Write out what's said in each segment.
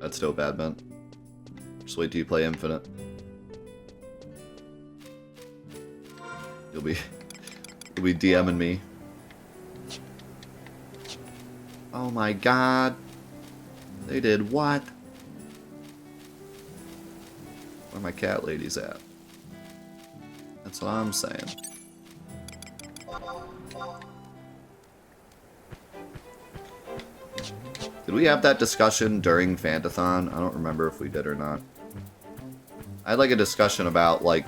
That's dope, Advent. Just wait till you play Infinite. You'll be DMing me. Oh my god. They did what? Where my cat ladies at? That's what I'm saying. Did we have that discussion during Fantathon? I don't remember if we did or not. I had like a discussion about like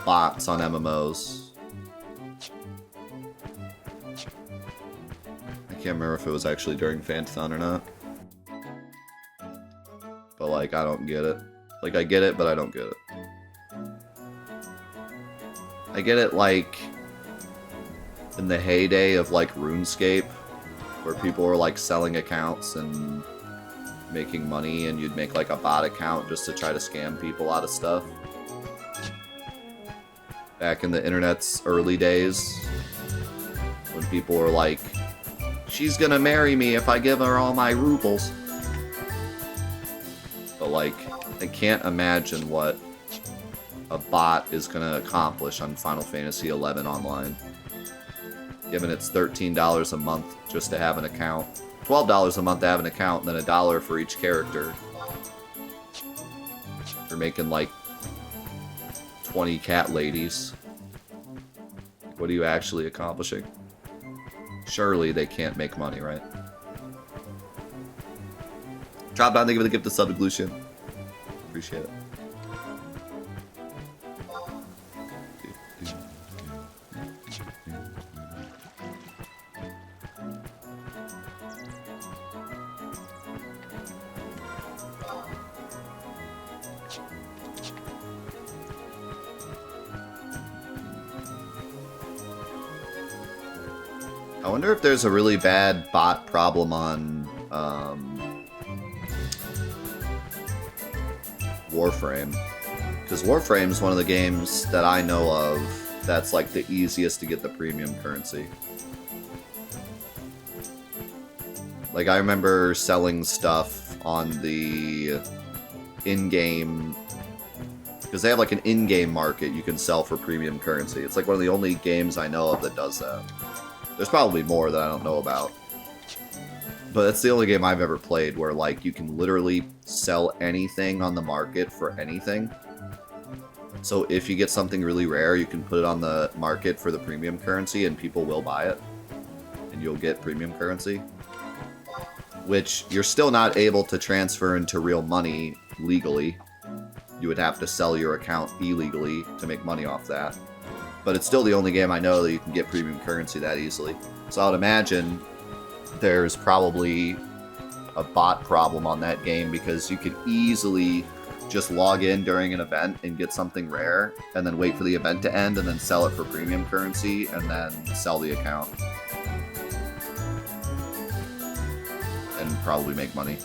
bots on MMOs. I can't remember if it was actually during Fantathon or not. But like, I don't get it. Like, I get it, but I don't get it. I get it like in the heyday of like RuneScape, where people were like selling accounts and making money, and you'd make like a bot account just to try to scam people out of stuff. Back in the internet's early days, when people were like, she's gonna marry me if I give her all my rubles. But like, I can't imagine what a bot is gonna accomplish on Final Fantasy XI Online. Given it's $13 a month just to have an account. $12 a month to have an account, and then $1 for each character. You're making like 20 cat ladies. What are you actually accomplishing? Surely they can't make money, right? Drop down, thank you for the gift of sub to Lucian. Appreciate it. I wonder if there's a really bad bot problem on Warframe. Because Warframe is one of the games that I know of that's like the easiest to get the premium currency. Like, I remember selling stuff on the in-game... Because they have like an in-game market you can sell for premium currency. It's like one of the only games I know of that does that. There's probably more that I don't know about. But it's the only game I've ever played where, like, you can literally sell anything on the market for anything. So if you get something really rare, you can put it on the market for the premium currency and people will buy it. And you'll get premium currency. Which you're still not able to transfer into real money legally. You would have to sell your account illegally to make money off that. But it's still the only game I know that you can get premium currency that easily. So I would imagine there's probably a bot problem on that game, because you could easily just log in during an event and get something rare, and then wait for the event to end, and then sell it for premium currency, and then sell the account. And probably make money.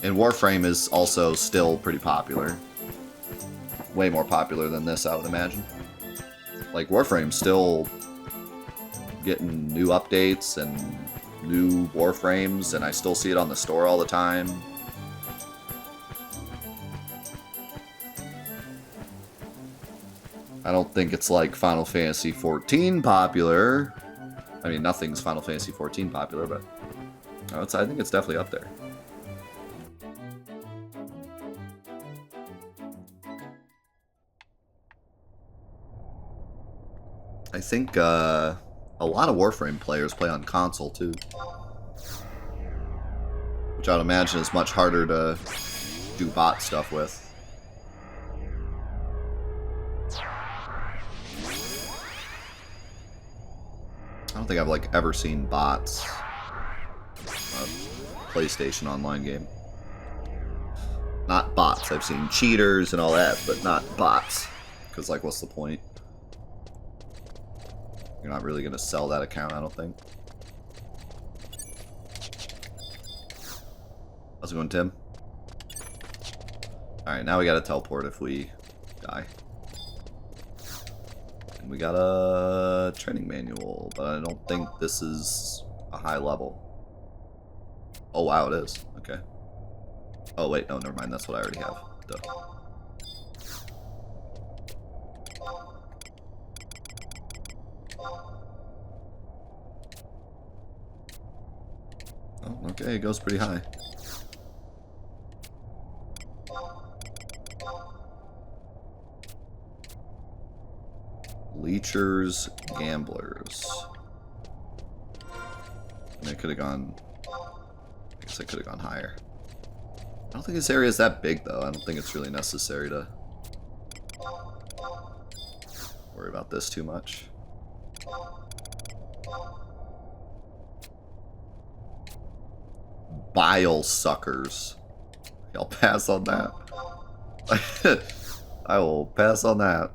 And Warframe is also still pretty popular. Way more popular than this, I would imagine. Like, Warframe's still getting new updates and new Warframes, and I still see it on the store all the time. I don't think it's like Final Fantasy XIV popular. I mean, nothing's Final Fantasy XIV popular, but I think it's definitely up there. I think a lot of Warframe players play on console too, which I'd imagine is much harder to do bot stuff with. I don't think I've like ever seen bots on a PlayStation online game. Not bots. I've seen cheaters and all that, but not bots. Because like, what's the point? You're not really going to sell that account, I don't think. How's it going, Tim? Alright, now we got to teleport if we die. And we got a training manual, but I don't think this is a high level. Oh wow, it is. Okay. Oh, wait, no, never mind. That's what I already have. Duh. Oh, okay, it goes pretty high. Leechers, gamblers. And it could have gone... I guess I could have gone higher. I don't think this area is that big, though. I don't think it's really necessary to worry about this too much. Bile suckers. I'll pass on that. I will pass on that.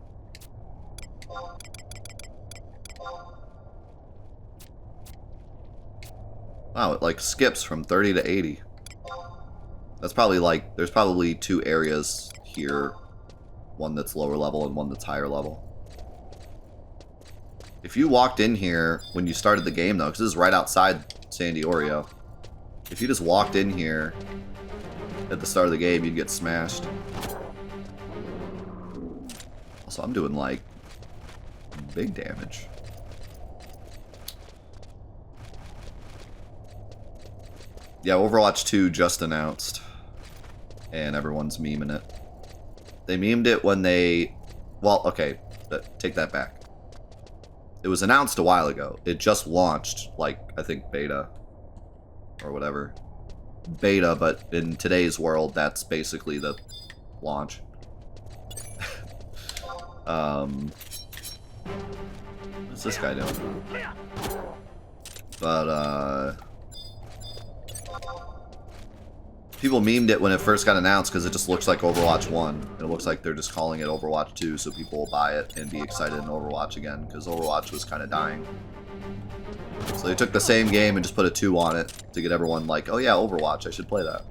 Wow, it like skips from 30 to 80. That's probably like, there's probably two areas here. One that's lower level and one that's higher level. If you walked in here when you started the game, though, because this is right outside San Diego, if you just walked in here at the start of the game, you'd get smashed. Also, I'm doing, like, big damage. Yeah, Overwatch 2 just announced. And everyone's memeing it. They memed it when they... Well, okay, take that back. It was announced a while ago. It just launched, like, I think beta. Or whatever. Beta, but in today's world, that's basically the launch. What's this guy doing? But, people memed it when it first got announced because it just looks like Overwatch 1. It looks like they're just calling it Overwatch 2 so people will buy it and be excited in Overwatch again because Overwatch was kind of dying. So they took the same game and just put a 2 on it to get everyone like, oh yeah, Overwatch, I should play that.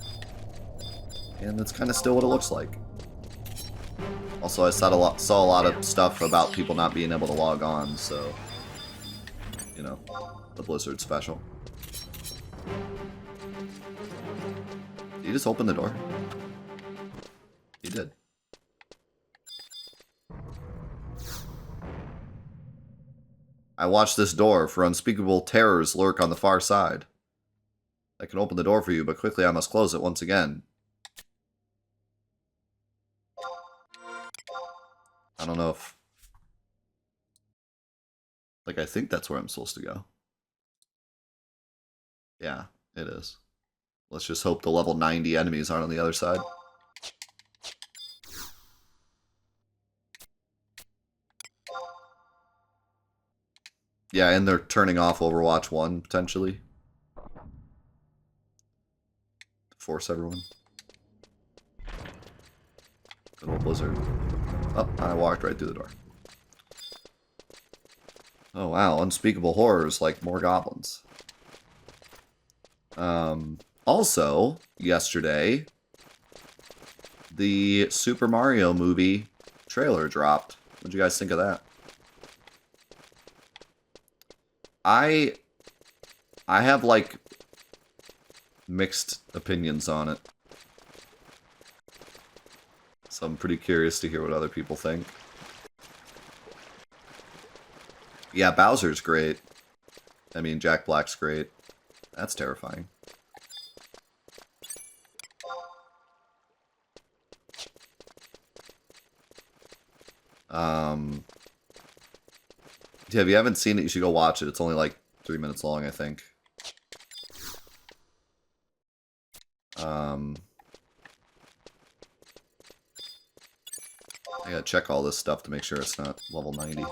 And that's kind of still what it looks like. Also, I saw a lot of stuff about people not being able to log on, so, you know, the Blizzard special. Did you just open the door? You did. I watched this door, for unspeakable terrors lurk on the far side. I can open the door for you, but quickly I must close it once again. I don't know if... Like, I think that's where I'm supposed to go. Yeah, it is. Let's just hope the level 90 enemies aren't on the other side. Yeah, and they're turning off Overwatch 1, potentially. Force everyone. Good old Blizzard. Oh, I walked right through the door. Oh wow, unspeakable horrors like more goblins. Also, yesterday, the Super Mario movie trailer dropped. What'd you guys think of that? I have, like, mixed opinions on it. So I'm pretty curious to hear what other people think. Yeah, Bowser's great. I mean, Jack Black's great. That's terrifying. Yeah, if you haven't seen it, you should go watch it. It's only like 3 minutes long, I think. I gotta check all this stuff to make sure it's not level 90.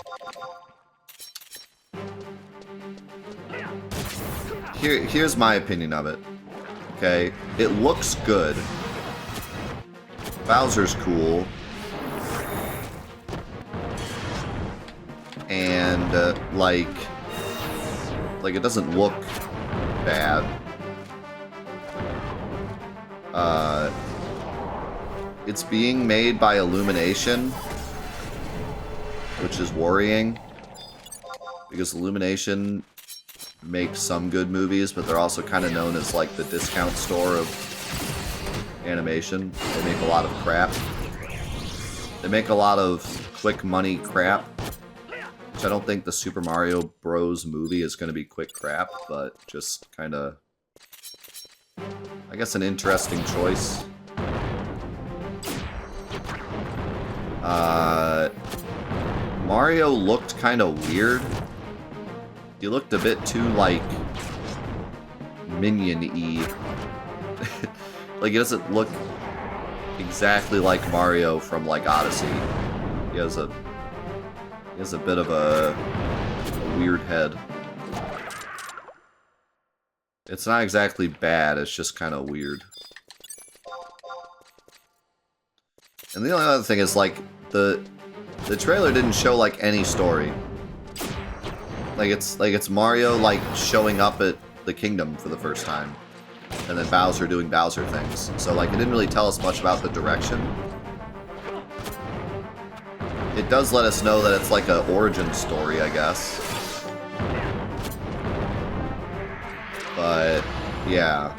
Here's my opinion of it. Okay, it looks good. Bowser's cool. And, like, it doesn't look bad. It's being made by Illumination, which is worrying, because Illumination makes some good movies, but they're also kind of known as, like, the discount store of animation. They make a lot of crap. They make a lot of quick money crap. Which I don't think the Super Mario Bros. Movie is going to be quick crap, but just kind of, I guess, an interesting choice. Mario looked kind of weird. He looked a bit too, like, Minion-y. Like, he doesn't look exactly like Mario from, like, Odyssey. He has a bit of a weird head. It's not exactly bad, it's just kind of weird. And the only other thing is, like, the trailer didn't show, like, any story. Like, it's Mario, like, showing up at the kingdom for the first time. And then Bowser doing Bowser things. So, like, it didn't really tell us much about the direction. It does let us know that it's like an origin story, I guess. But, yeah.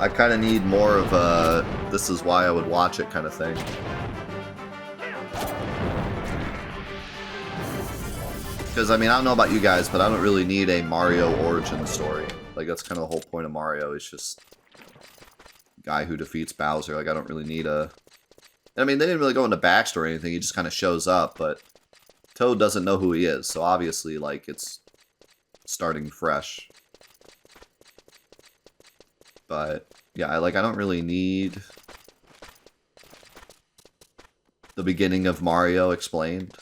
I kind of need more of a this is why I would watch it kind of thing. Because, I mean, I don't know about you guys, but I don't really need a Mario origin story. Like, that's kind of the whole point of Mario, is just guy who defeats Bowser. Like, I don't really need a... I mean, they didn't really go into backstory or anything, he just kind of shows up, but Toad doesn't know who he is, so obviously, like, it's starting fresh. But, yeah, I don't really need the beginning of Mario explained.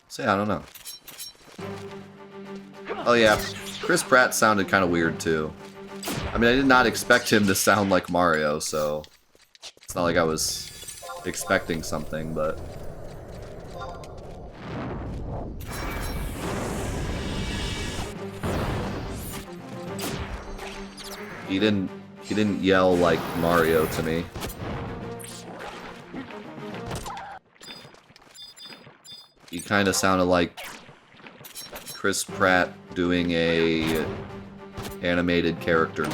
So yeah, I don't know. Oh yeah, Chris Pratt sounded kind of weird too. I mean, I did not expect him to sound like Mario, so it's not like I was expecting something, but... He didn't yell like Mario to me. He kind of sounded like Chris Pratt doing a animated character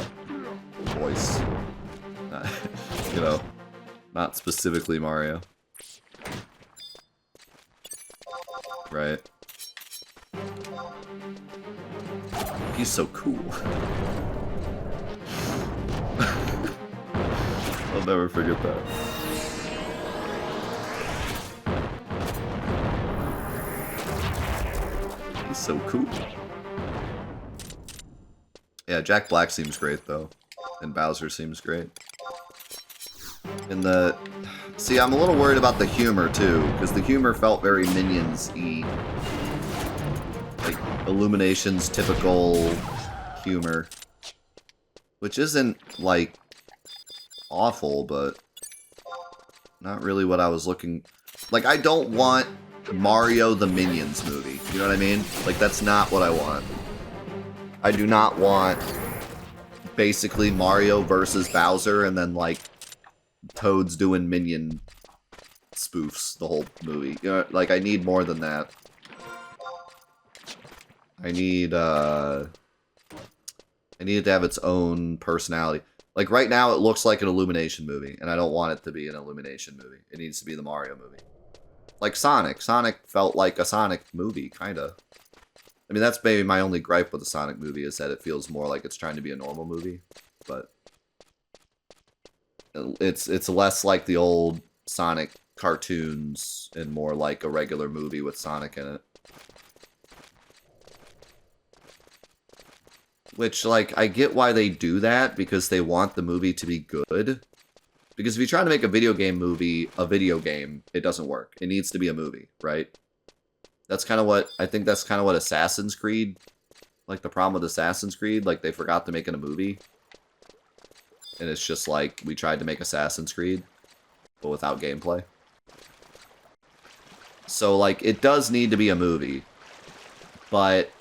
voice. You know, not specifically Mario. Right. He's so cool. I'll never forget that. He's so cool. Yeah, Jack Black seems great, though. And Bowser seems great. And the... See, I'm a little worried about the humor, too. Because the humor felt very Minions-y. Like, Illumination's typical humor. Which isn't, like, awful, but... not really what I was looking... Like, I don't want Mario the Minions movie. You know what I mean? Like, that's not what I want. I do not want basically Mario versus Bowser and then, like, Toad's doing Minion spoofs the whole movie. You know, like, I need more than that. I need it to have its own personality. Like, right now, it looks like an Illumination movie, and I don't want it to be an Illumination movie. It needs to be the Mario movie. Like Sonic. Sonic felt like a Sonic movie, kinda. I mean, that's maybe my only gripe with the Sonic movie, is that it feels more like it's trying to be a normal movie. But it's less like the old Sonic cartoons and more like a regular movie with Sonic in it. Which, like, I get why they do that, because they want the movie to be good. Because if you try to make a video game movie a video game, it doesn't work. It needs to be a movie, right? That's kind of what, I think that's kind of what Assassin's Creed, like the problem with Assassin's Creed, like they forgot to make it a movie. And it's just like, we tried to make Assassin's Creed, but without gameplay. So, like, it does need to be a movie. But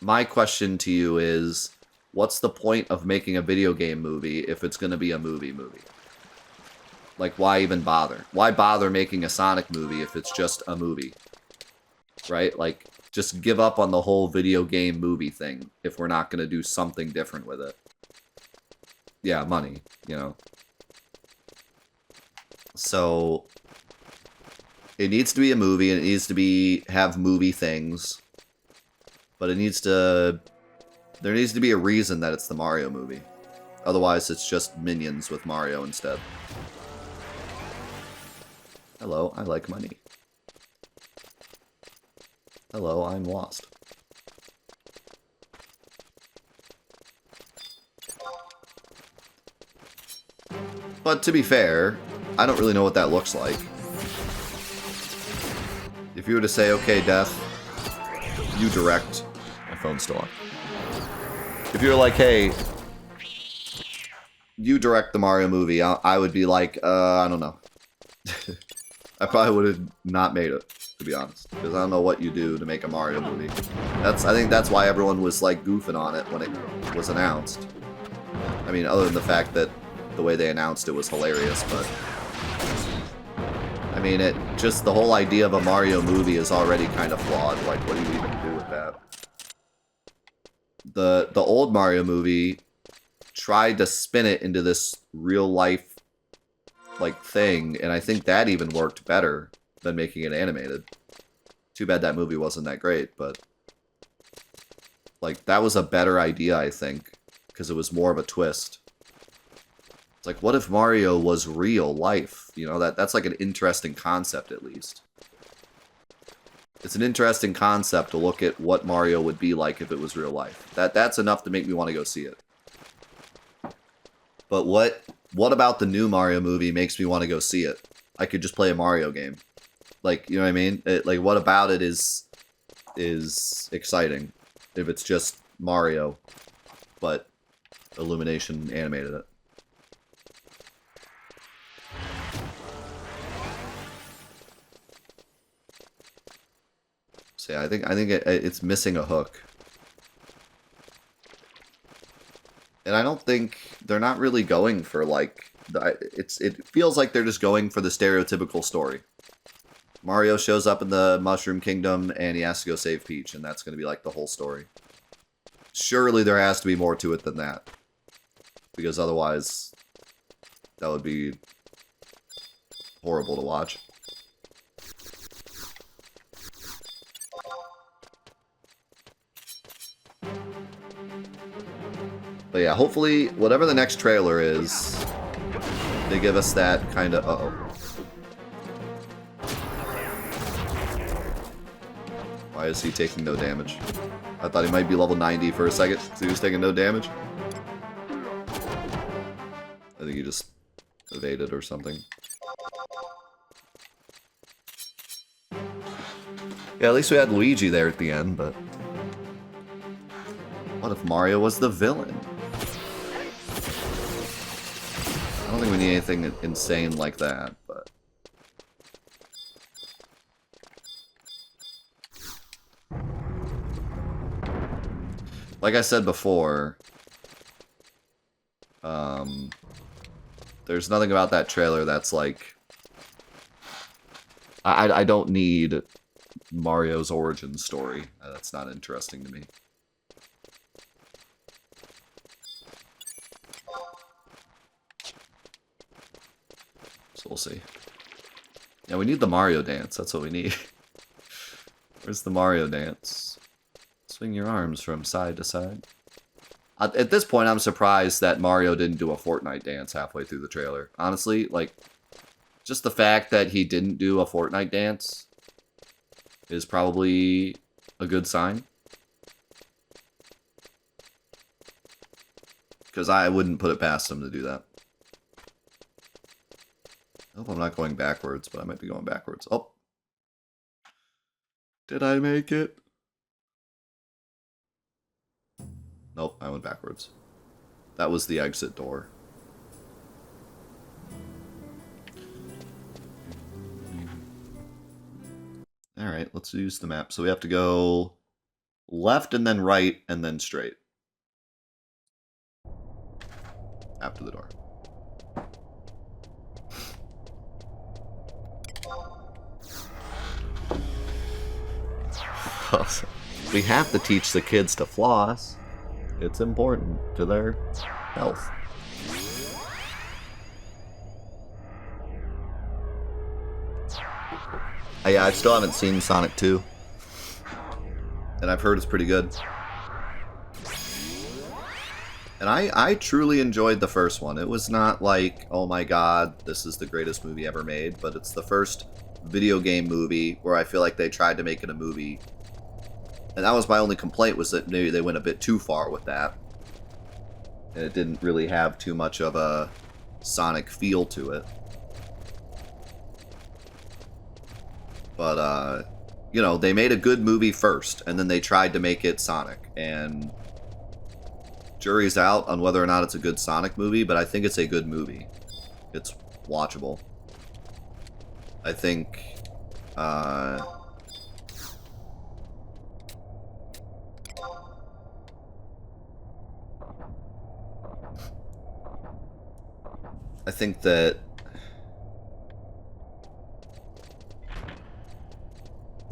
my question to you is, what's the point of making a video game movie if it's going to be a movie? Like, why even bother? Why bother making a Sonic movie if it's just a movie? Right? Like, just give up on the whole video game movie thing if we're not going to do something different with it. Yeah, money, you know. So, it needs to be a movie, and it needs to have movie things. But it needs to... There needs to be a reason that it's the Mario movie. Otherwise, it's just Minions with Mario instead. Hello, I like money. Hello, I'm lost. But to be fair, I don't really know what that looks like. If you were to say, okay, Death, you direct... My phone's still on. If you're like, hey, you direct the Mario movie, I would be like, I don't know. I probably would have not made it, to be honest, because I don't know what you do to make a Mario movie. I think that's why everyone was like goofing on it when it was announced. I mean, other than the fact that the way they announced it was hilarious, but I mean, just the whole idea of a Mario movie is already kind of flawed. Like, what do you even do with that? The old Mario movie tried to spin it into this real life like thing, and I think that even worked better than making it animated. Too bad that movie wasn't that great, but like that was a better idea, I think, because it was more of a twist. It's like, what if Mario was real life? You know, that's like an interesting concept, at least. It's an interesting concept to look at what Mario would be like if it was real life. That's enough to make me want to go see it. But what about the new Mario movie makes me want to go see it? I could just play a Mario game. Like, you know what I mean? Like, what about it is exciting if it's just Mario, but Illumination animated it. So yeah, I think it's missing a hook. And I don't think they're not really going for like it feels like they're just going for the stereotypical story. Mario shows up in the Mushroom Kingdom and he has to go save Peach, and that's going to be like the whole story. Surely there has to be more to it than that, because otherwise that would be horrible to watch. But yeah, hopefully, whatever the next trailer is, they give us that kind of... Uh-oh. Why is he taking no damage? I thought he might be level 90 for a second, so he was taking no damage. I think he just evaded or something. Yeah, at least we had Luigi there at the end, but... What if Mario was the villain? I don't think we need anything insane like that, but... Like I said before, there's nothing about that trailer that's like... I don't need Mario's origin story. That's not interesting to me. So we'll see. Yeah, we need the Mario dance. That's what we need. Where's the Mario dance? Swing your arms from side to side. At this point, I'm surprised that Mario didn't do a Fortnite dance halfway through the trailer. Honestly, like, just the fact that he didn't do a Fortnite dance is probably a good sign. Because I wouldn't put it past him to do that. I hope I'm not going backwards, but I might be going backwards. Oh. Did I make it? Nope, I went backwards. That was the exit door. Alright, let's use the map. So we have to go Left and then right and then straight. After the door. We have to teach the kids to floss. It's important to their health. Yeah, I still haven't seen Sonic 2. And I've heard it's pretty good. And I truly enjoyed the first one. It was not like, oh my god, this is the greatest movie ever made, but it's the first video game movie where I feel like they tried to make it a movie. And that was my only complaint, was that maybe they went a bit too far with that. And it didn't really have too much of a Sonic feel to it. But, you know, they made a good movie first, and then they tried to make it Sonic. And jury's out on whether or not it's a good Sonic movie, but I think it's a good movie. It's watchable. I think, I think that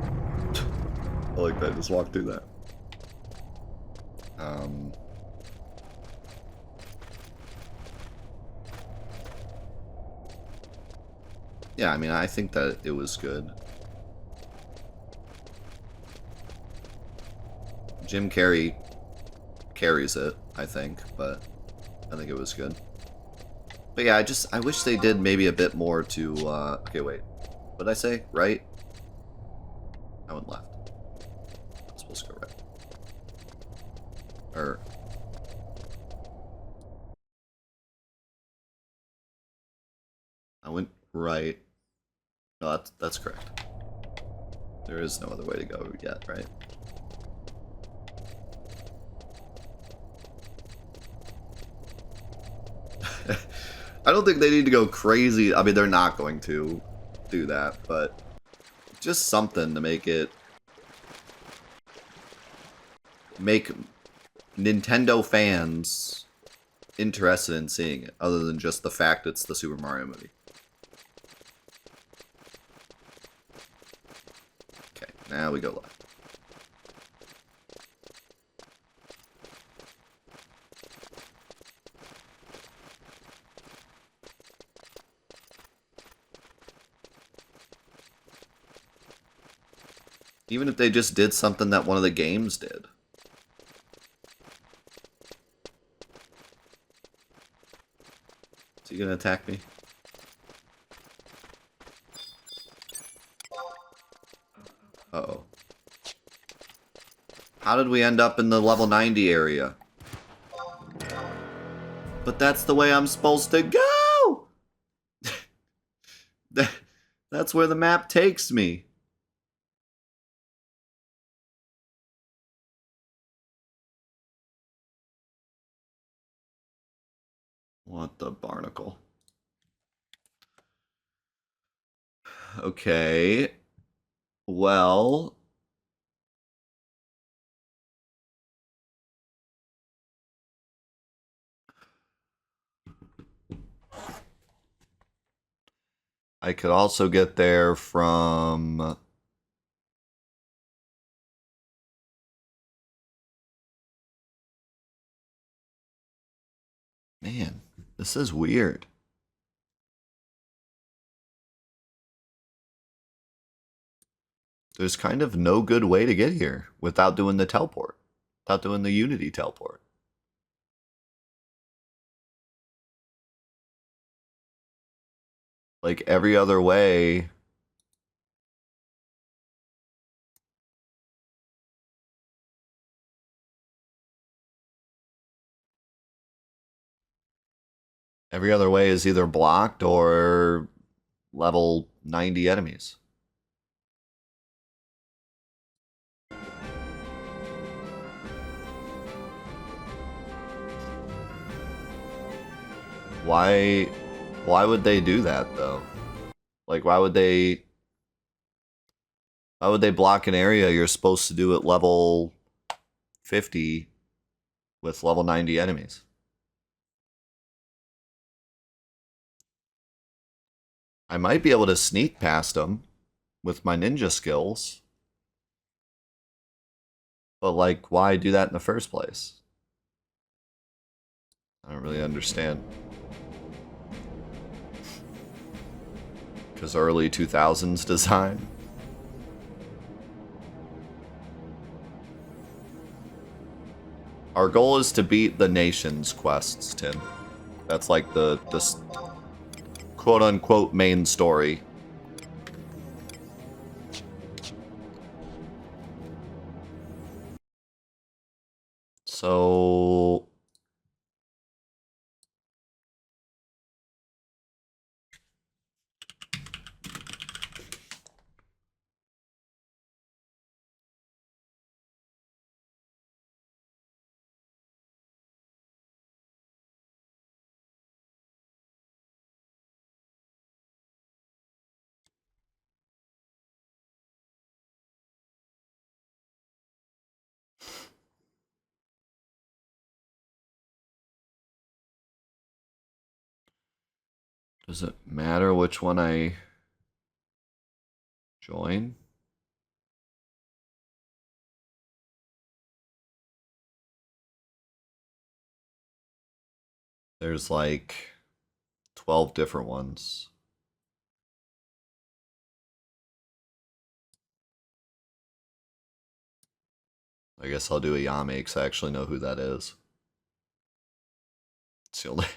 I like that, just walk through that. Yeah, I mean, I think that it was good. Jim Carrey carries it, I think, but I think it was good. But yeah, I wish they did maybe a bit more to, okay, wait. What did I say? Right? I went left. I'm supposed to go right. Or... I went right. No, that's correct. There is no other way to go yet, right? I don't think they need to go crazy. I mean, they're not going to do that, but just something to make Nintendo fans interested in seeing it, other than just the fact it's the Super Mario movie. Okay, now we go left. Even if they just did something that one of the games did. Is he gonna attack me? Uh-oh. How did we end up in the level 90 area? But that's the way I'm supposed to go! That's where the map takes me. What the barnacle? Okay. Well... I could also get there from... Man, this is weird. There's kind of no good way to get here without doing the teleport. Without doing the Unity teleport. Like, every other way... Every other way is either blocked or level 90 enemies. Why would they do that, though? Like, why would they block an area you're supposed to do at level 50 with level 90 enemies. I might be able to sneak past them with my ninja skills. But, like, why do that in the first place? I don't really understand. Because early 2000s design? Our goal is to beat the nation's quests, Tim. That's like the quote-unquote main story. So... Does it matter which one I join? There's like 12 different ones. I guess I'll do a Yame because I actually know who that is. It's the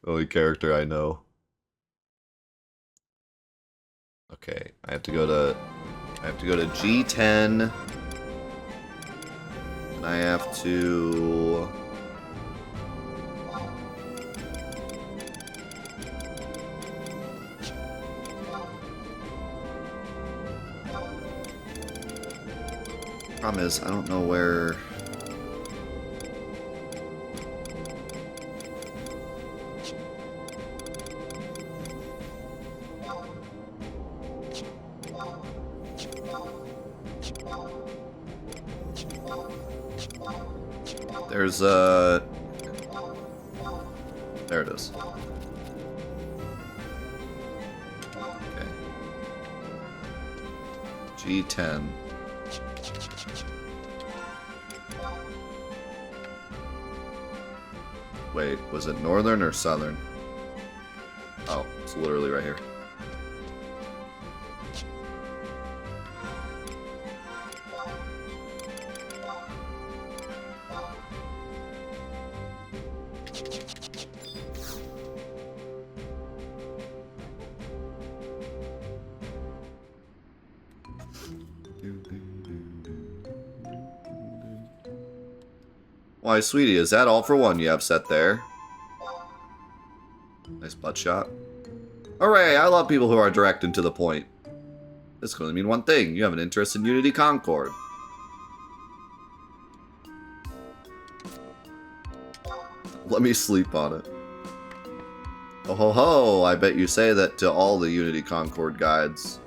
only character I know. Okay, I have to go to G10. And I have to problem is I don't know where. There's a... There it is. Okay. G10. Wait, was it northern or southern? Oh, it's literally right here. Why, sweetie, is that all for one you have set there? Nice butt shot. Hooray, I love people who are direct and to the point. This can only mean one thing. You have an interest in Unity Concord. Let me sleep on it. Oh ho ho, I bet you say that to all the Unity Concord guides.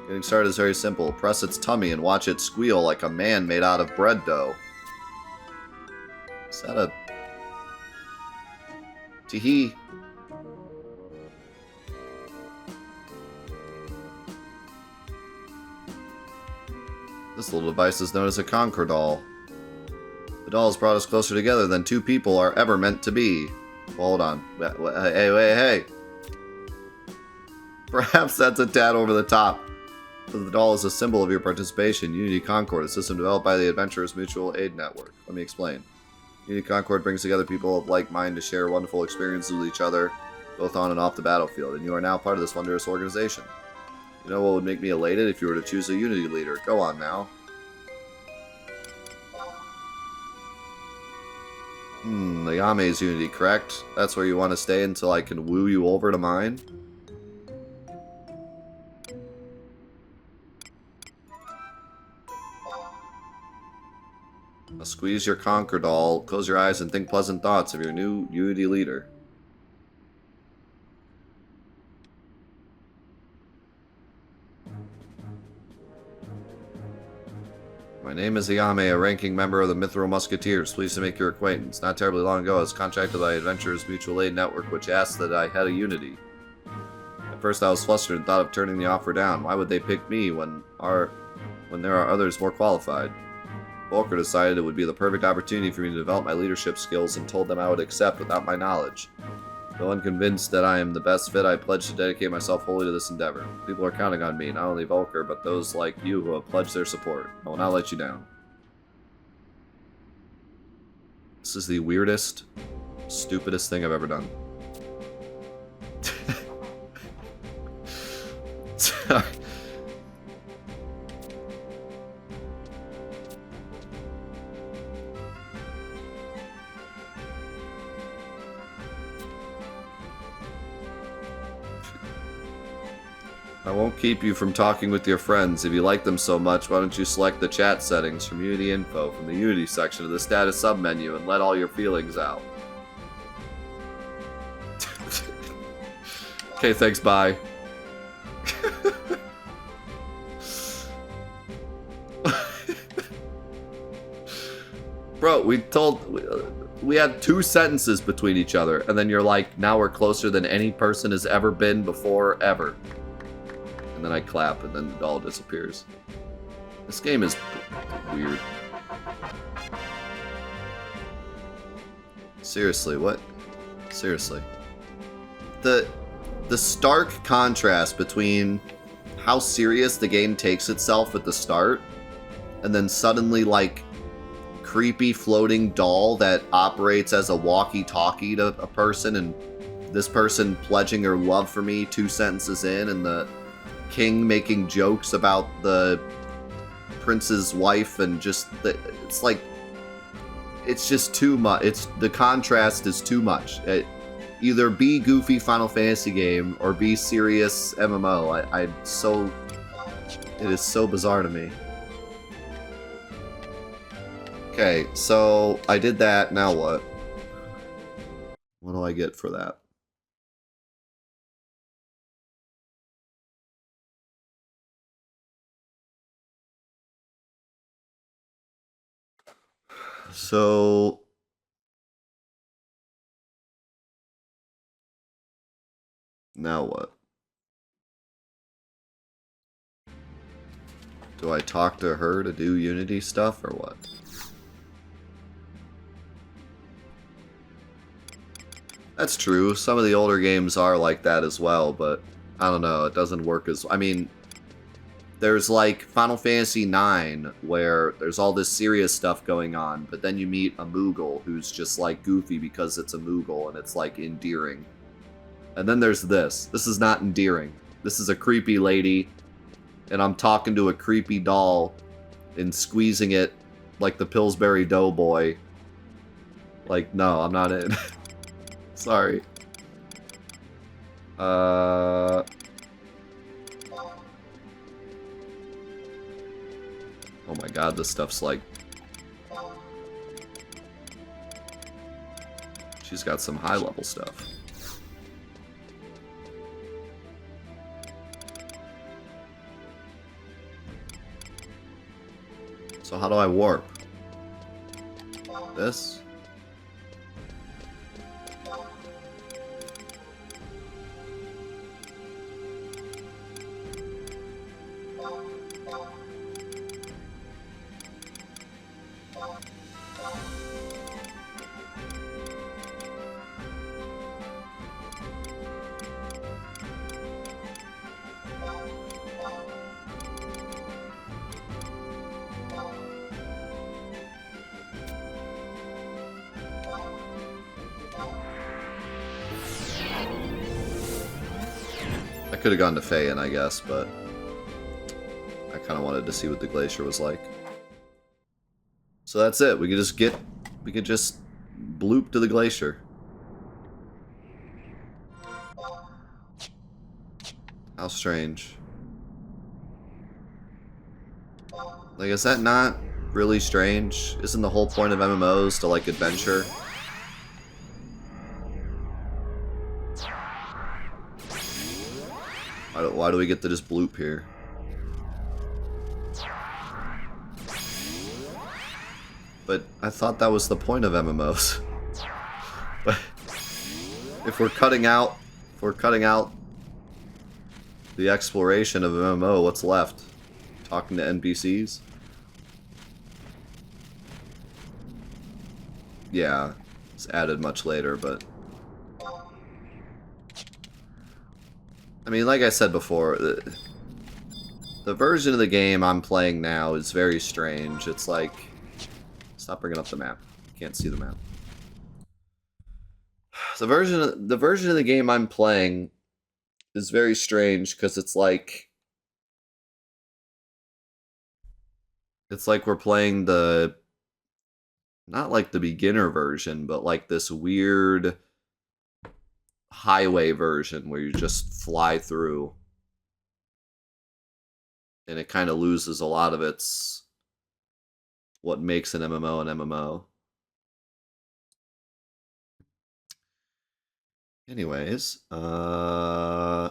Getting started is very simple. Press its tummy and watch it squeal like a man made out of bread dough. Is that a... Tee-hee. This little device is known as a Concord doll. The doll has brought us closer together than two people are ever meant to be. Well, hold on. Hey. Perhaps that's a tad over the top. But the doll is a symbol of your participation. Unity Concord, a system developed by the Adventurers Mutual Aid Network. Let me explain. Unity Concord brings together people of like mind to share wonderful experiences with each other, both on and off the battlefield, and you are now part of this wondrous organization. You know what would make me elated if you were to choose a Unity leader? Go on now. The Yame's Unity, correct? That's where you want to stay until I can woo you over to mine? Now squeeze your Concord doll, close your eyes, and think pleasant thoughts of your new Unity leader. My name is Iyame, a ranking member of the Mithril Musketeers. Pleased to make your acquaintance. Not terribly long ago, I was contracted by Adventurers Mutual Aid Network, which asked that I had a Unity. At first I was flustered and thought of turning the offer down. Why would they pick me when there are others more qualified? Volker decided it would be the perfect opportunity for me to develop my leadership skills and told them I would accept without my knowledge. Though unconvinced that I am the best fit, I pledge to dedicate myself wholly to this endeavor. People are counting on me, not only Volker, but those like you who have pledged their support. I will not let you down. This is the weirdest, stupidest thing I've ever done. Sorry. I won't keep you from talking with your friends. If you like them so much, why don't you select the chat settings from Unity Info from the Unity section of the status submenu and let all your feelings out. Okay, thanks, bye. Bro, we had 2 sentences between each other, and then you're like, now we're closer than any person has ever been before, ever. And then I clap, and then it all disappears. This game is weird. Seriously, what? Seriously. The stark contrast between how serious the game takes itself at the start, and then suddenly, like, creepy floating doll that operates as a walkie-talkie to a person, and this person pledging her love for me 2 sentences in, and the king making jokes about the prince's wife, and just it's like, it's just too much. The contrast is too much. Either be goofy Final Fantasy game or be serious MMO. It is so bizarre to me. Okay, so I did that. Now what? What do I get for that? So now what? Do I talk to her to do Unity stuff or what? That's true. Some of the older games are like that as well, but I don't know. It doesn't work as... I mean, there's like Final Fantasy IX where there's all this serious stuff going on, but then you meet a Moogle who's just like goofy because it's a Moogle and it's like endearing. And then there's this. This is not endearing. This is a creepy lady, and I'm talking to a creepy doll and squeezing it like the Pillsbury Doughboy. Like, no, I'm not in. Sorry. Oh my god, this stuff's like... She's got some high-level stuff. So how do I warp? This? I could have gone to Feyen, I guess, but I kind of wanted to see what the glacier was like. So that's it. We could just bloop to the glacier. How strange. Like, is that not really strange? Isn't the whole point of MMOs to, like, adventure? Why do we get to just bloop here? But I thought that was the point of MMOs. But if we're cutting out the exploration of MMO, what's left? Talking to NPCs? Yeah, it's added much later, but I mean, like I said before, the version of the game I'm playing now is very strange. It's like, stop bringing up the map. You can't see the map. The version of the game I'm playing is very strange because it's like we're playing the, not like the beginner version, but like this weird highway version where you just fly through. And it kind of loses a lot of its, what makes an MMO an MMO. Anyways, yeah,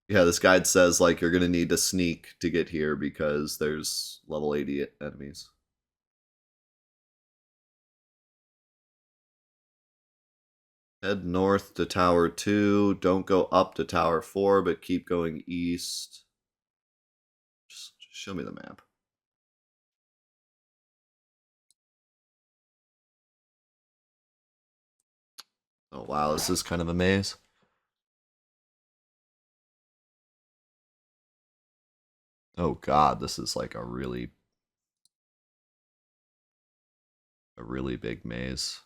this guide says, like, you're gonna need to sneak to get here because there's level 80 enemies. Head north to Tower 2. Don't go up to Tower 4, but keep going east. Just show me the map. Oh, wow, this is kind of a maze. Oh, God, this is like a really big maze.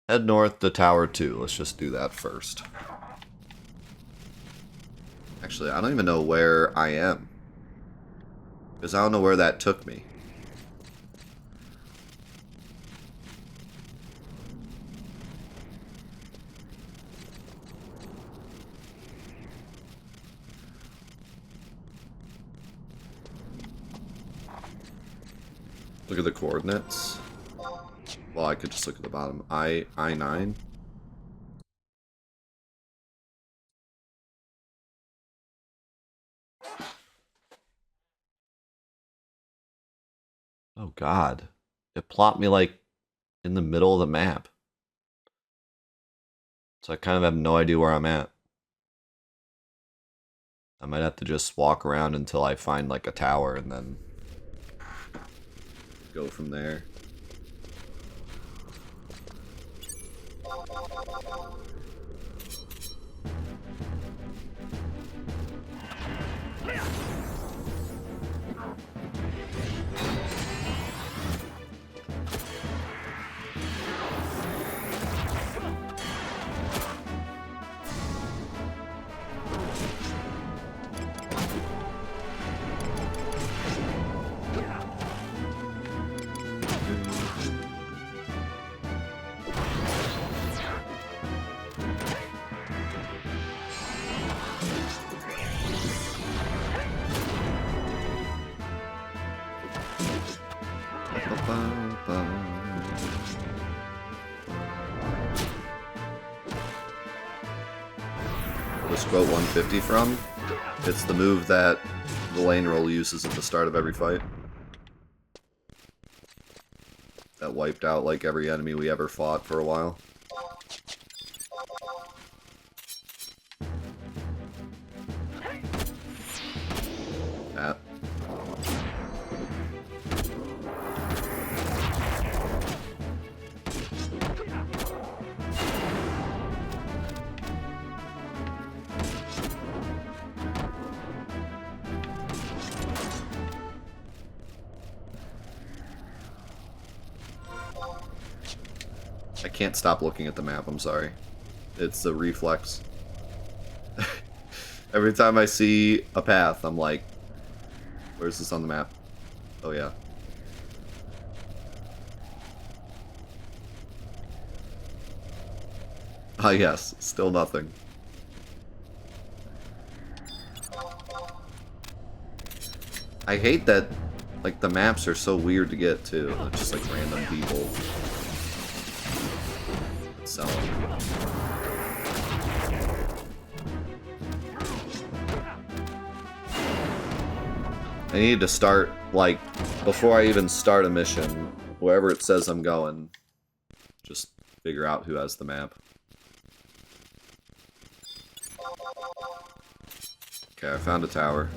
Head north to Tower 2. Let's just do that first. Actually, I don't even know where I am. Because I don't know where that took me. Look at the coordinates. Well, I could just look at the bottom. I9. Oh, God. It plopped me, like, in the middle of the map. So I kind of have no idea where I'm at. I might have to just walk around until I find, like, a tower and then go from there. This quote 150 from? It's the move that the lane roll uses at the start of every fight. That wiped out like every enemy we ever fought for a while. That. I can't stop looking at the map, I'm sorry. It's a reflex. Every time I see a path, I'm like, where's this on the map? Oh yeah. Ah yes, still nothing. I hate that, like, the maps are so weird to get to. It's just like random people. Selling. I need to start, like, before I even start a mission, wherever it says I'm going, just figure out who has the map. Okay, I found a tower.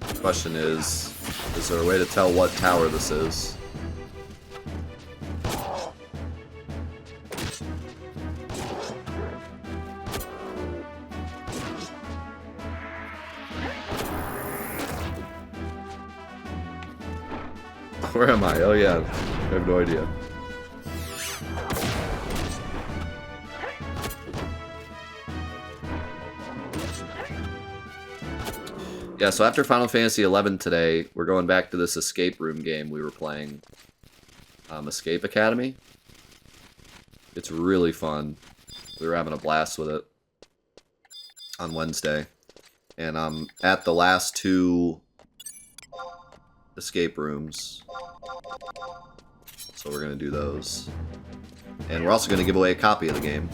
The question is there a way to tell what tower this is? Where am I? Oh yeah, I have no idea. Yeah, so after Final Fantasy XI today, we're going back to this escape room game we were playing. Escape Academy. It's really fun. We were having a blast with it on Wednesday. And I'm at the last 2 escape rooms. So we're going to do those. And we're also going to give away a copy of the game.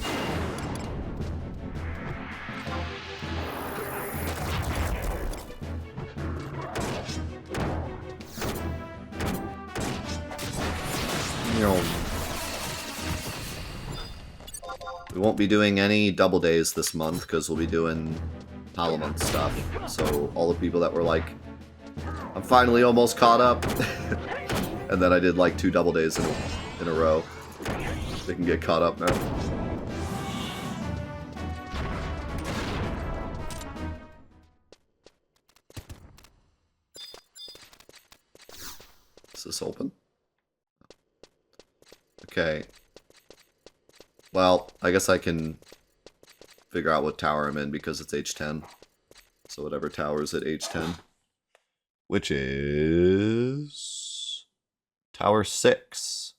We won't be doing any double days this month because we'll be doing Parliament stuff. So all the people that were like, I'm finally almost caught up, and then I did like 2 double days in a row, they can get caught up now. Is this open? Okay. Well, I guess I can figure out what tower I'm in because it's H10. So whatever tower is at H10. Which is Tower 6.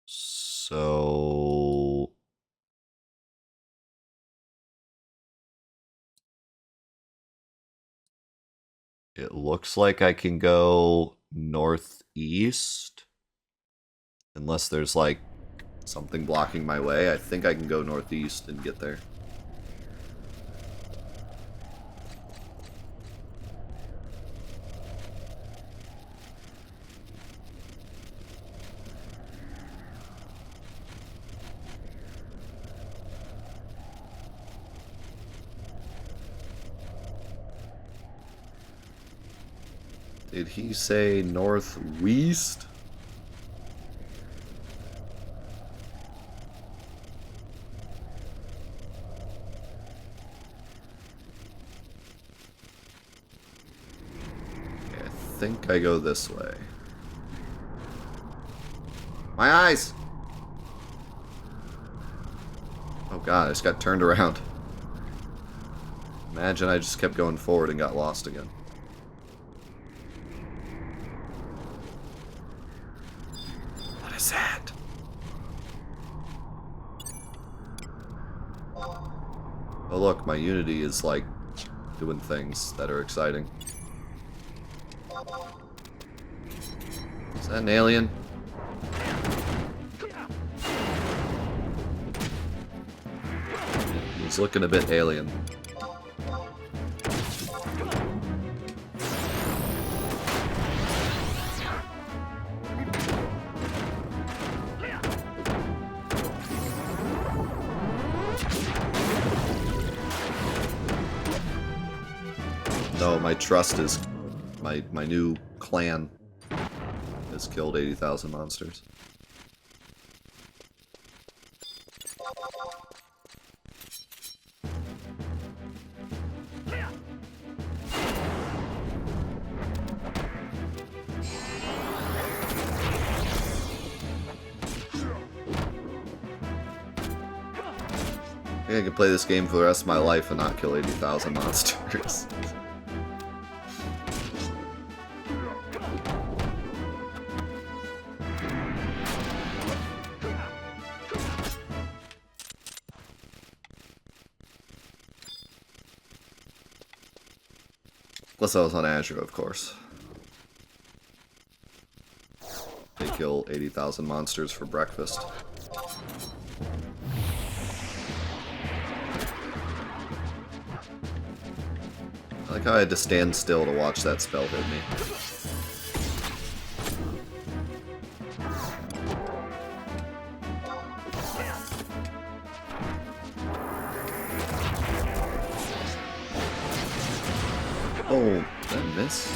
So it looks like I can go northeast. Unless there's like something blocking my way. I think I can go northeast and get there. Did he say northwest? I think I go this way. My eyes! Oh god, I just got turned around. Imagine I just kept going forward and got lost again. What is that? Oh look, my Unity is like doing things that are exciting. Is that an alien? He's looking a bit alien. No, my trust is my new clan has killed 80,000 monsters. I think I could play this game for the rest of my life and not kill 80,000 monsters. Plus I was on Azure, of course. They kill 80,000 monsters for breakfast. like how I had to stand still to watch that spell hit me. Oh, did I miss?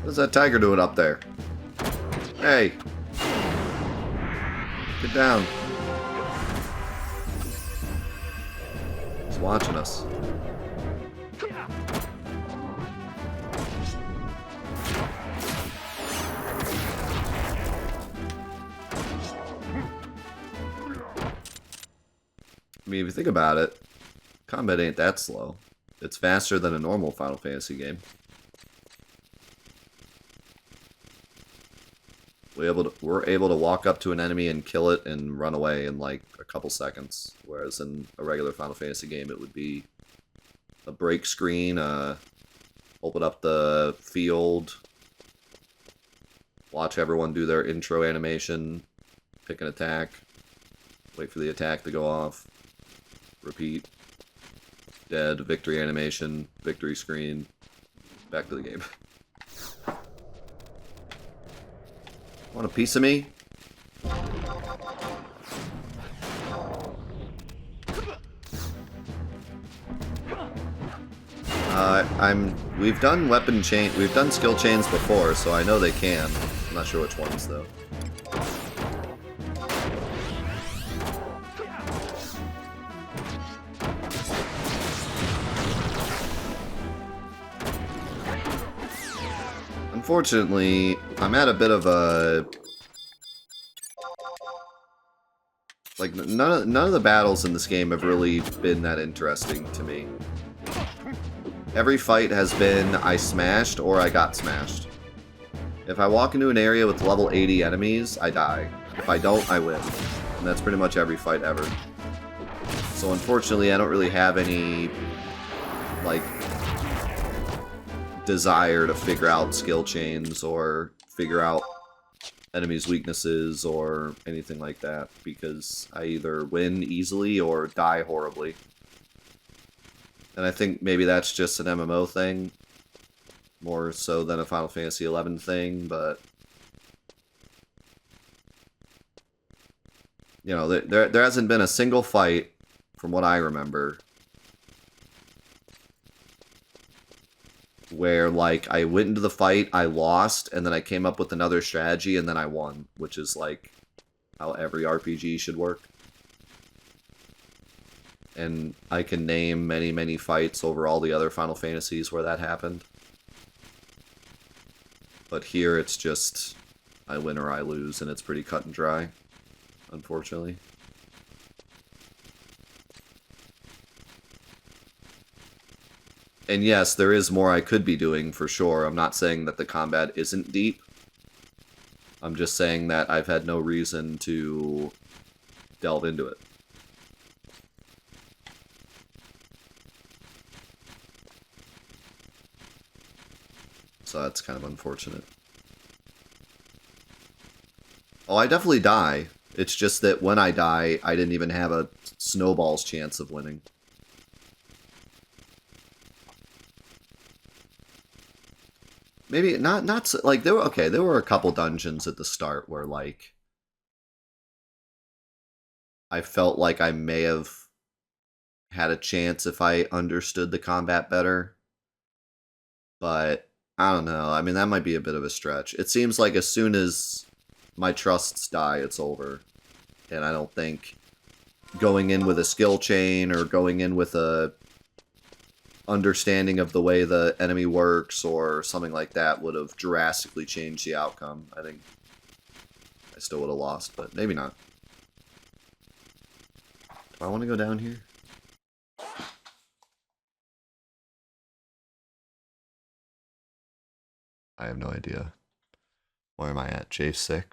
What's that tiger doing up there? Hey! Get down. He's watching us. I mean, if you think about it, combat ain't that slow. It's faster than a normal Final Fantasy game. We're able to walk up to an enemy and kill it and run away in like a couple seconds. Whereas in a regular Final Fantasy game, it would be a break screen, open up the field, watch everyone do their intro animation, pick an attack, wait for the attack to go off, repeat, dead, victory animation, victory screen, back to the game. Want a piece of me? We've done we've done skill chains before, so I know they can. I'm not sure which ones though. Unfortunately, I'm at a bit of a... like, none of the battles in this game have really been that interesting to me. Every fight has been I smashed or I got smashed. If I walk into an area with level 80 enemies, I die. If I don't, I win. And that's pretty much every fight ever. So unfortunately, I don't really have any, like, desire to figure out skill chains or figure out enemies' weaknesses or anything like that, because I either win easily or die horribly. And I think maybe that's just an MMO thing, more so than a Final Fantasy XI thing, but... you know, there hasn't been a single fight, from what I remember, where, like, I went into the fight, I lost, and then I came up with another strategy, and then I won, which is, like, how every RPG should work. And I can name many, many fights over all the other Final Fantasies where that happened. But here it's just, I win or I lose, and it's pretty cut and dry, unfortunately. And yes, there is more I could be doing, for sure. I'm not saying that the combat isn't deep. I'm just saying that I've had no reason to delve into it. So that's kind of unfortunate. Oh, I definitely die. It's just that when I die, I didn't even have a snowball's chance of winning. Maybe not so, like, there were a couple dungeons at the start where, like, I felt like I may have had a chance if I understood the combat better. But I don't know. I mean, that might be a bit of a stretch. It seems like as soon as my trusts die, it's over. And I don't think going in with a skill chain or going in with a understanding of the way the enemy works or something like that would have drastically changed the outcome. I think I still would have lost, but maybe not. Do I want to go down here? I have no idea. Where am I at? J6?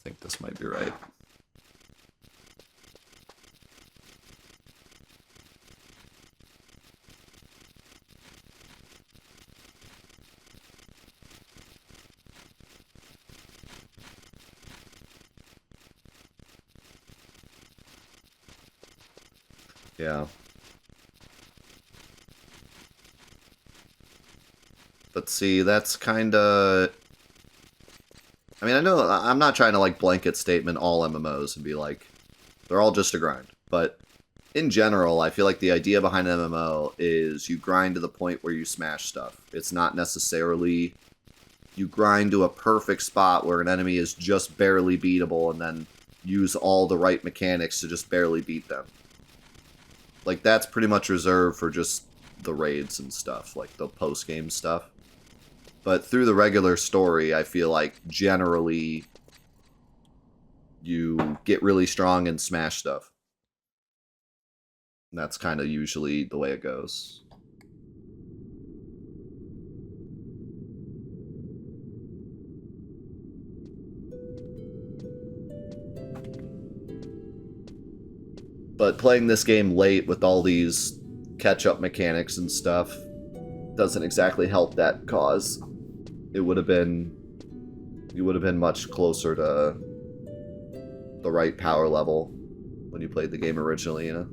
think this might be right. Yeah. But see, that's kinda... I mean, I know I'm not trying to, like, blanket statement all MMOs and be like, they're all just a grind. But in general, I feel like the idea behind an MMO is you grind to the point where you smash stuff. It's not necessarily you grind to a perfect spot where an enemy is just barely beatable and then use all the right mechanics to just barely beat them. Like, that's pretty much reserved for just the raids and stuff, like the post-game stuff. But through the regular story, I feel like generally you get really strong and smash stuff. And that's kind of usually the way it goes. But playing this game late with all these catch-up mechanics and stuff doesn't exactly help that cause. You would have been much closer to the right power level when you played the game originally, you know?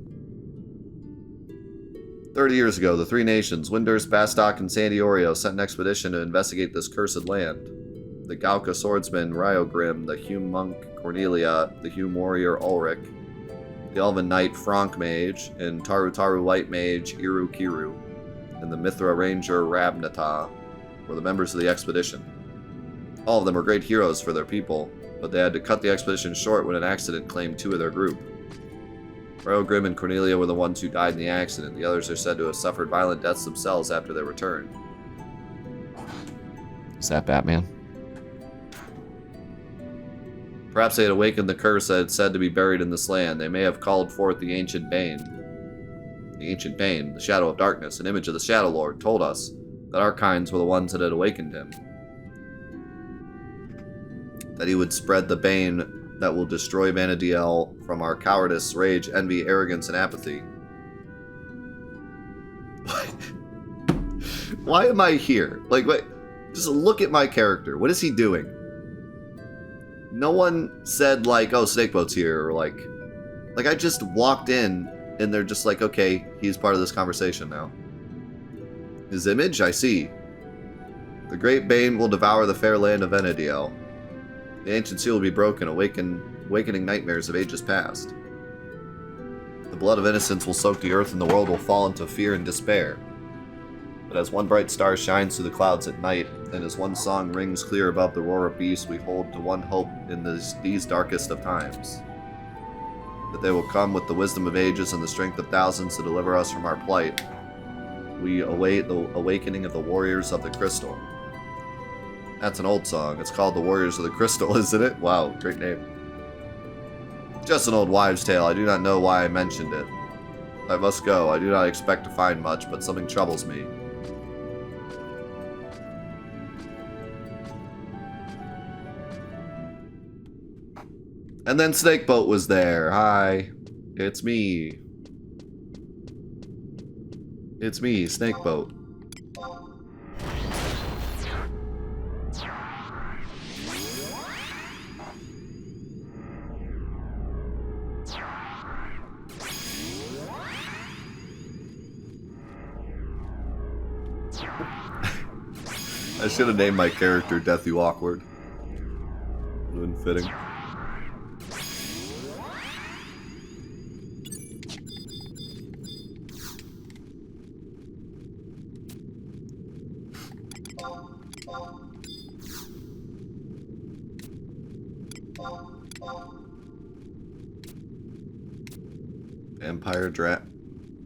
30 years ago, the three nations, Windurst, Bastok, and Sandy Oreo, sent an expedition to investigate this cursed land. The Gauka swordsman, Ryogrim, the Hume monk, Cornelia, the Hume warrior, Ulrich, the Elven knight, Frank mage, and Taru light mage, Iru Kiru, and the Mithra ranger, Rabnata, were the members of the expedition. All of them were great heroes for their people, but they had to cut the expedition short when an accident claimed two of their group. Ryogrim and Cornelia were the ones who died in the accident. The others are said to have suffered violent deaths themselves after their return. Is that Batman? Perhaps they had awakened the curse that had said to be buried in this land. They may have called forth the Ancient Bane. The Ancient Bane, the Shadow of Darkness, an image of the Shadow Lord, told us that our kinds were the ones that had awakened him. That he would spread the bane that will destroy Vanadiel from our cowardice, rage, envy, arrogance, and apathy. Why am I here? Like, wait, just look at my character. What is he doing? No one said, like, oh, Snakeboat's here, or like I just walked in, and they're just like, okay, he's part of this conversation now. His image, I see. The great bane will devour the fair land of Vanadiel. The ancient seal will be broken, awakening nightmares of ages past. The blood of innocence will soak the earth and the world will fall into fear and despair. But as one bright star shines through the clouds at night, and as one song rings clear above the roar of beasts, we hold to one hope in these darkest of times. That they will come with the wisdom of ages and the strength of thousands to deliver us from our plight. We await the awakening of the warriors of the crystal. That's an old song. It's called The Warriors of the Crystal, isn't it? Wow, great name. Just an old wives' tale. I do not know why I mentioned it. I must go. I do not expect to find much, but something troubles me. And then Snakeboat was there. Hi. It's me. It's me, Snakeboat. I should have named my character Death You Awkward. Would have been fitting.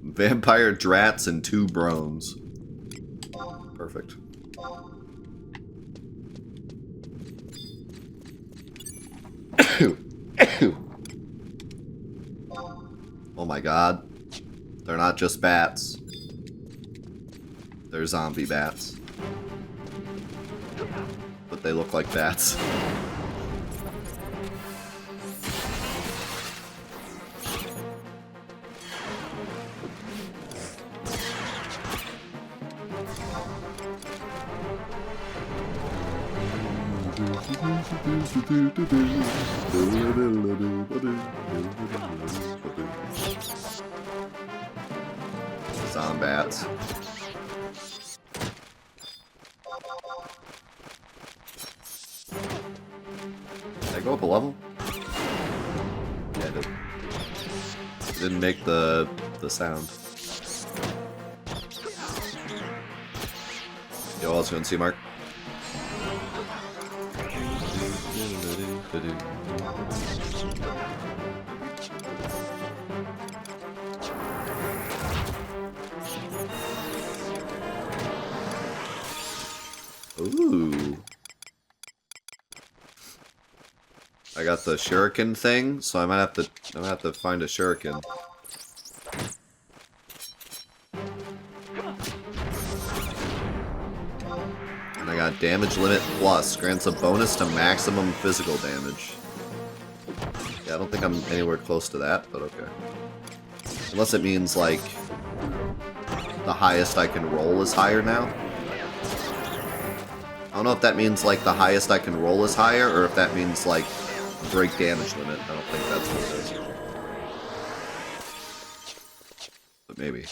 Vampire drats and 2 brones. Perfect. Oh my god. They're not just bats. They're zombie bats. But they look like bats. Zombats. Did I go up a level? Yeah, I did. It didn't make the sound. Yo, let's go and see Mark. Ooh. I got the shuriken thing, so I might have to find a shuriken. And I got damage limit plus, grants a bonus to maximum physical damage. Yeah, I don't think I'm anywhere close to that, but okay. Unless it means like the highest I can roll is higher now. I don't know if that means like the highest I can roll is higher, or if that means like break damage limit. I don't think that's what it is. But maybe.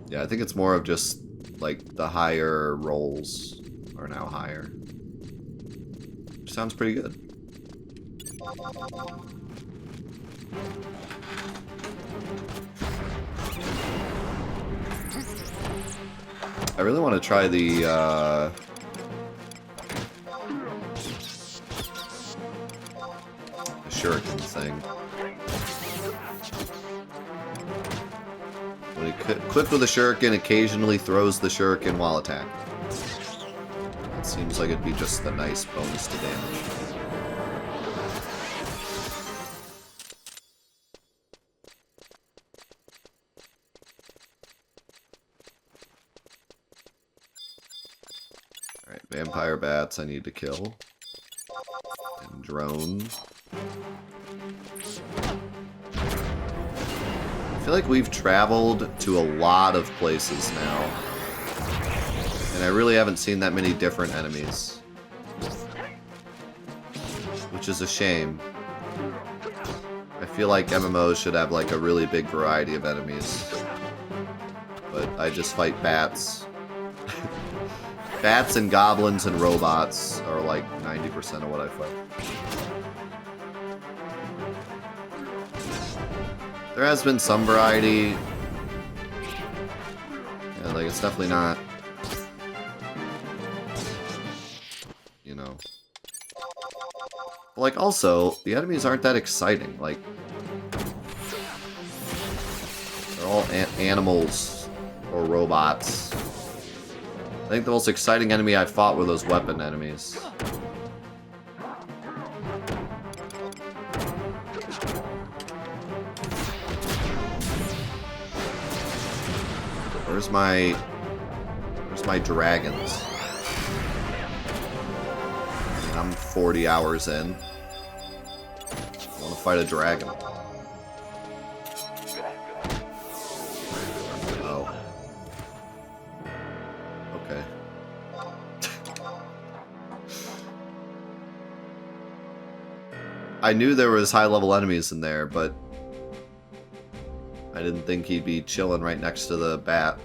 Yeah, I think it's more of just, like, the higher rolls are now higher. Which sounds pretty good. I really want to try the shuriken thing. When he equipped with a shuriken, occasionally throws the shuriken while attacking. It seems like it'd be just a nice bonus to damage. Alright, vampire bats I need to kill. And drone. I feel like we've traveled to a lot of places now. And I really haven't seen that many different enemies. Which is a shame. I feel like MMOs should have like a really big variety of enemies. But I just fight bats. Bats and goblins and robots are like 90% of what I fight. There has been some variety. Yeah, like it's definitely not, you know. But like also, the enemies aren't that exciting. Like, they're all animals or robots. I think the most exciting enemy I fought were those weapon enemies. Where's my dragons? I'm 40 hours in. I want to fight a dragon. Oh. Okay. I knew there was high-level enemies in there, but I didn't think he'd be chilling right next to the bat.